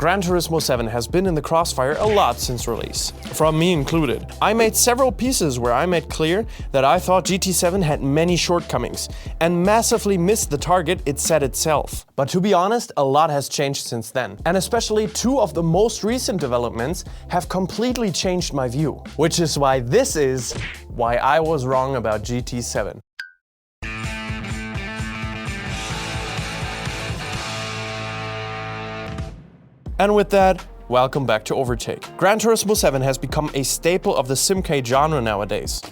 Gran Turismo 7 has been in the crossfire a lot since release, from me included. I made several pieces where I made clear that I thought GT7 had many shortcomings and massively missed the target it set itself. But to be honest, a lot has changed since then, and especially two of the most recent developments have completely changed my view, which is why this is why I was wrong about GT7. And with that, welcome back to Overtake. Gran Turismo 7 has become a staple of the simcade genre nowadays.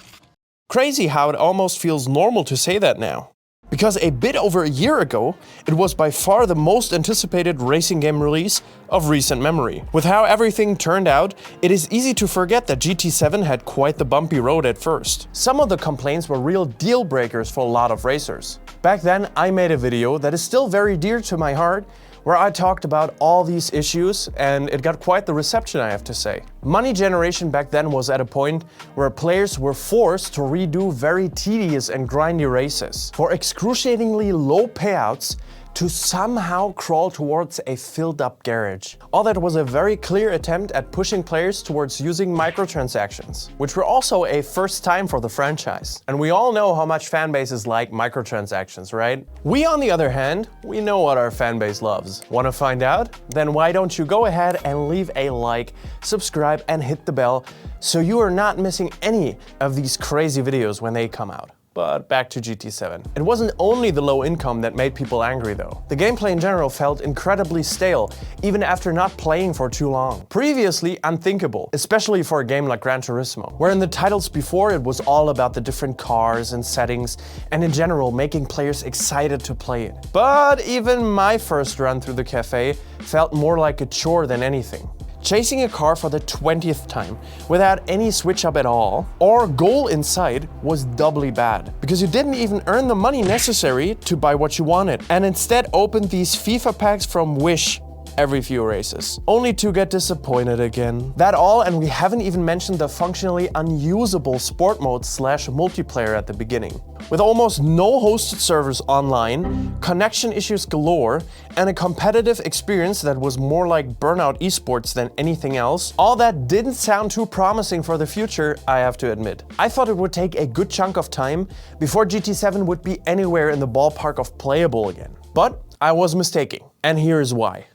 Crazy how it almost feels normal to say that now. Because a bit over a year ago, it was by far the most anticipated racing game release of recent memory. With how everything turned out, it is easy to forget that GT7 had quite the bumpy road at first. Some of the complaints were real deal breakers for a lot of racers. Back then, I made a video that is still very dear to my heart, where I talked about all these issues, and it got quite the reception, I have to say. Money generation back then was at a point where players were forced to redo very tedious and grindy races for excruciatingly low payouts to somehow crawl towards a filled-up garage. All that was a very clear attempt at pushing players towards using microtransactions, which were also a first time for the franchise. And we all know how much fanbases like microtransactions, right? We, on the other hand, we know what our fanbase loves. Want to find out? Then why don't you go ahead and leave a like, subscribe, and hit the bell so you are not missing any of these crazy videos when they come out. But back to GT7. It wasn't only the low income that made people angry though. The gameplay in general felt incredibly stale, even after not playing for too long. Previously unthinkable, especially for a game like Gran Turismo, where in the titles before it was all about the different cars and settings, and in general making players excited to play it. But even my first run through the cafe felt more like a chore than anything. Chasing a car for the 20th time without any switch up at all, or goal in sight, was doubly bad. Because you didn't even earn the money necessary to buy what you wanted, and instead opened these FIFA packs from Wish every few races, only to get disappointed again. That all, and we haven't even mentioned the functionally unusable sport mode / multiplayer at the beginning. With almost no hosted servers online, connection issues galore, and a competitive experience that was more like Burnout esports than anything else, all that didn't sound too promising for the future, I have to admit. I thought it would take a good chunk of time before GT7 would be anywhere in the ballpark of playable again. But I was mistaken, and here's why.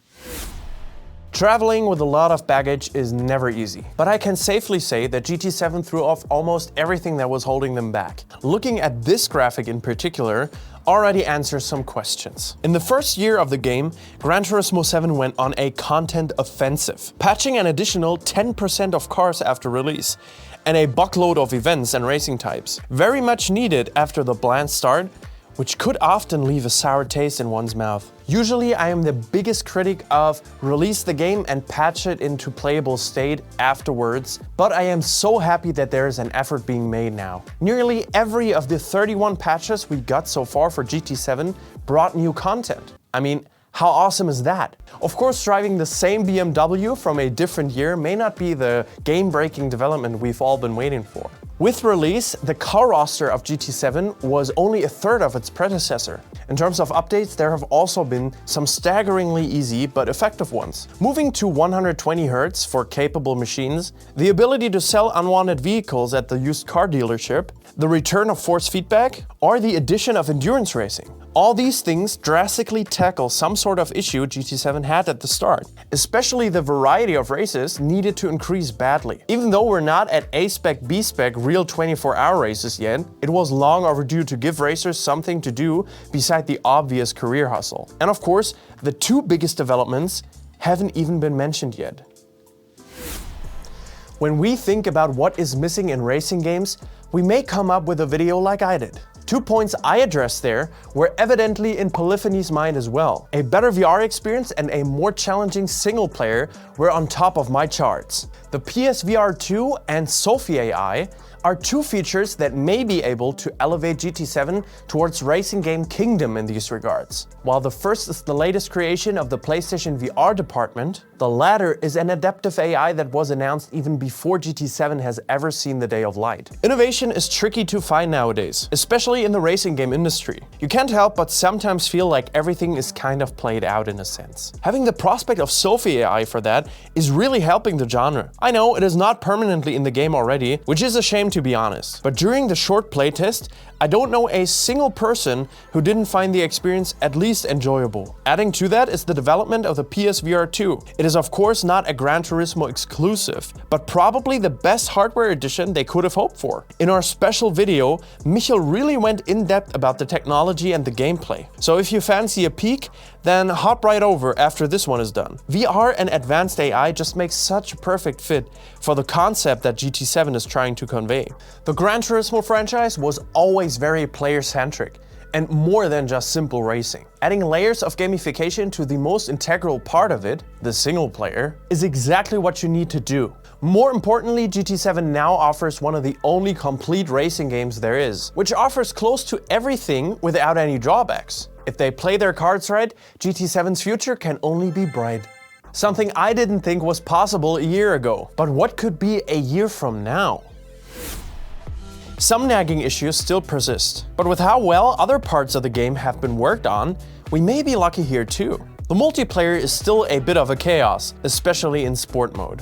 Traveling with a lot of baggage is never easy, but I can safely say that GT7 threw off almost everything that was holding them back. Looking at this graphic in particular already answers some questions. In the first year of the game, Gran Turismo 7 went on a content offensive, patching an additional 10% of cars after release, and a buckload of events and racing types. Very much needed after the bland start, which could often leave a sour taste in one's mouth. Usually I am the biggest critic of release the game and patch it into playable state afterwards, but I am so happy that there is an effort being made now. Nearly every of the 31 patches we got so far for GT7 brought new content. I mean, how awesome is that? Of course, driving the same BMW from a different year may not be the game-breaking development we've all been waiting for. With release, the car roster of GT7 was only a third of its predecessor. In terms of updates, there have also been some staggeringly easy but effective ones. Moving to 120 Hz for capable machines, the ability to sell unwanted vehicles at the used car dealership, the return of force feedback, or the addition of endurance racing. All these things drastically tackle some sort of issue GT7 had at the start. Especially the variety of races needed to increase badly. Even though we're not at A-spec, B-spec real 24-hour races yet, it was long overdue to give racers something to do beside the obvious career hustle. And of course, the two biggest developments haven't even been mentioned yet. When we think about what is missing in racing games, we may come up with a video like I did. 2 points I addressed there were evidently in Polyphony's mind as well. A better VR experience and a more challenging single player were on top of my charts. The PSVR 2 and Sophie AI are two features that may be able to elevate GT7 towards racing game kingdom in these regards. While the first is the latest creation of the PlayStation VR department, the latter is an adaptive AI that was announced even before GT7 has ever seen the day of light. Innovation is tricky to find nowadays, especially in the racing game industry. You can't help but sometimes feel like everything is kind of played out in a sense. Having the prospect of Sophie AI for that is really helping the genre. I know it is not permanently in the game already, which is a shame to be honest. But during the short playtest, I don't know a single person who didn't find the experience at least enjoyable. Adding to that is the development of the PSVR 2. It is of course not a Gran Turismo exclusive, but probably the best hardware edition they could have hoped for. In our special video, Michael really went in depth about the technology and the gameplay. So if you fancy a peek, then hop right over after this one is done. VR and advanced AI just makes such a perfect fit for the concept that GT7 is trying to convey. The Gran Turismo franchise was always very player-centric and more than just simple racing. Adding layers of gamification to the most integral part of it, the single player, is exactly what you need to do. More importantly, GT7 now offers one of the only complete racing games there is, which offers close to everything without any drawbacks. If they play their cards right, GT7's future can only be bright. Something I didn't think was possible a year ago. But what could be a year from now? Some nagging issues still persist, but with how well other parts of the game have been worked on, we may be lucky here too. The multiplayer is still a bit of a chaos, especially in sport mode.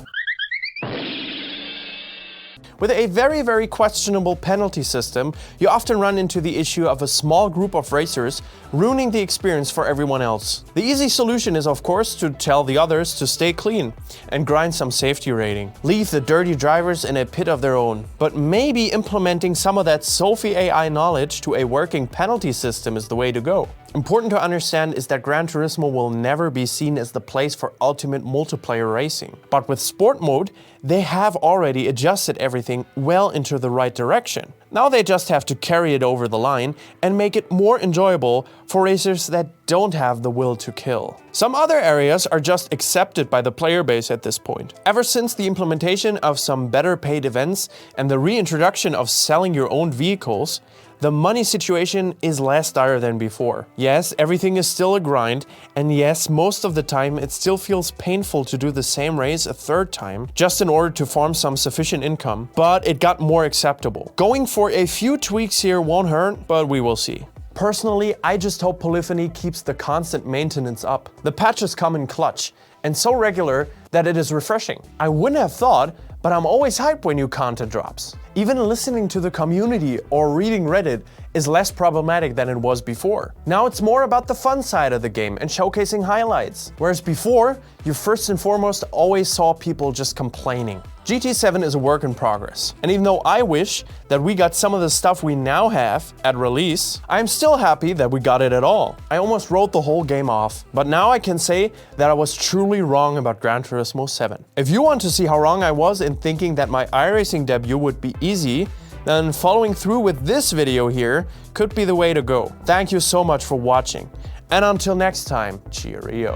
With a very questionable penalty system, you often run into the issue of a small group of racers ruining the experience for everyone else. The easy solution is of course to tell the others to stay clean and grind some safety rating. Leave the dirty drivers in a pit of their own. But maybe implementing some of that Sophie AI knowledge to a working penalty system is the way to go. Important to understand is that Gran Turismo will never be seen as the place for ultimate multiplayer racing. But with sport mode, they have already adjusted everything well into the right direction. Now they just have to carry it over the line and make it more enjoyable for racers that don't have the will to kill. Some other areas are just accepted by the player base at this point. Ever since the implementation of some better paid events and the reintroduction of selling your own vehicles, the money situation is less dire than before. Yes, everything is still a grind, and yes, most of the time it still feels painful to do the same race a third time, just in order to farm some sufficient income, but it got more acceptable. Going for a few tweaks here won't hurt, but we will see. Personally, I just hope Polyphony keeps the constant maintenance up. The patches come in clutch, and so regular that it is refreshing. I wouldn't have thought, but I'm always hyped when new content drops. Even listening to the community or reading Reddit is less problematic than it was before. Now it's more about the fun side of the game and showcasing highlights. Whereas before, you first and foremost always saw people just complaining. GT7 is a work in progress, and even though I wish that we got some of the stuff we now have at release, I'm still happy that we got it at all. I almost wrote the whole game off, but now I can say that I was truly wrong about Gran Turismo 7. If you want to see how wrong I was in thinking that my iRacing debut would be easy, then following through with this video here could be the way to go. Thank you so much for watching, and until next time, cheerio.